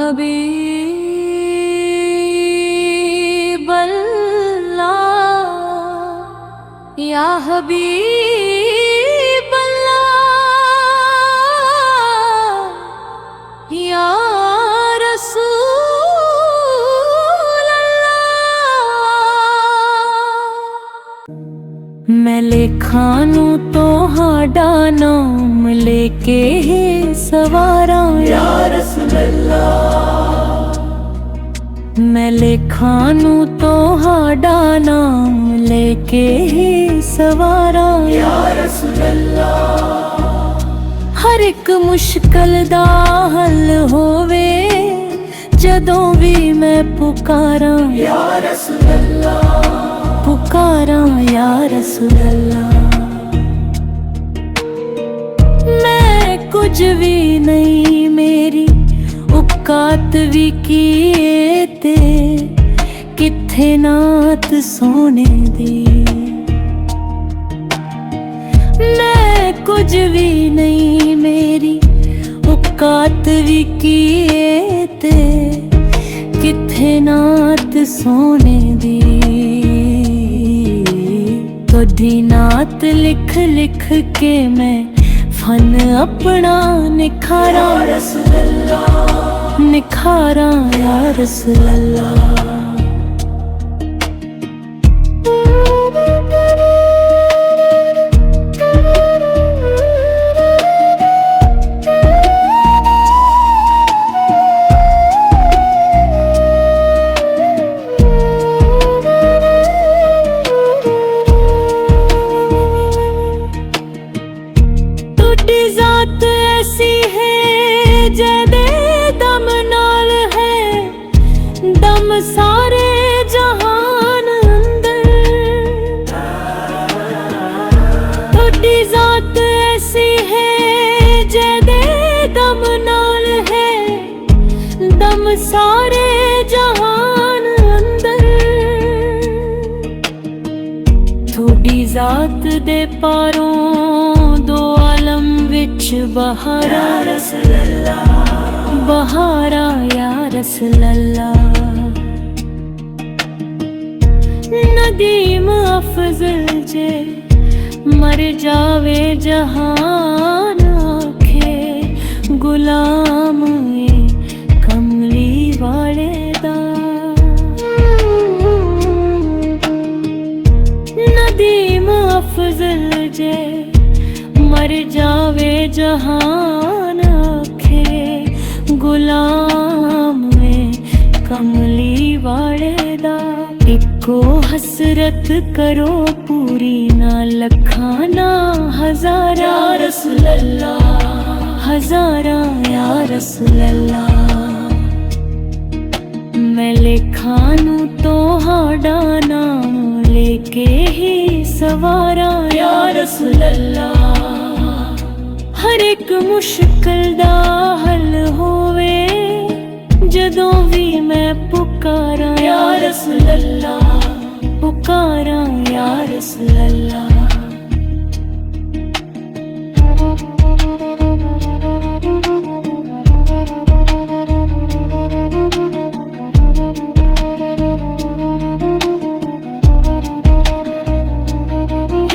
हबीब अल्लाह या हबीब अल्लाह या रसूल अल्लाह। मैं लेखा नू तोहाडा नाम लेके ही सवारा या रसूल अल्लाह। मैं लेखा नू तोहाडा नाम लेके ही सवारा या रसूल अल्लाह। हर एक मुश्किल दा हल होवे जदों भी मैं पुकारा या रसूल अल्लाह, पुकारा या रसूल अल्लाह। मैं कुछ भी नहीं मेरी औकात भी किए ते किथे नात सोने दी। मैं कुछ भी नहीं मेरी औकात भी किए ते किथे नात सोने दी। तोदी नात लिख लिख के मैं फन अपना निखारा रसूल अल्लाह, निखारा या रसूल अल्लाह। जात ऐसी है जदे दम नाल है दम सारे जहान अंदर। थोड़ी जात ऐसी है जदे दम नाल है दम सारे जहान अंदर। थोड़ी जात दे पारों दो आलम विच बहारा रसूल अल्लाह, बहारा या रसूल अल्लाह। नदीम अफजल जे मर जावे जहान आखे गुलाम कमली वाले दा। नदीम अफजल जे मर जावे जहान आखे गुलाम में कमली वाले दा। इको हसरत करो पूरी ना लखा ना हजारा रसूल अल्लाह, हजारा या रसूल अल्लाह। मैं लेखा नू तोहाडा नाम लेके ही सवारा या रसूल अल्लाह। हर एक मुश्किल दा हल होवे जदों भी मैं पुकारा या रसूल अल्लाह, पुकारा या रसूल अल्लाह।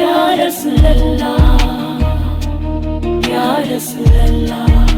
या रसूल अल्लाह, या रसूल अल्लाह।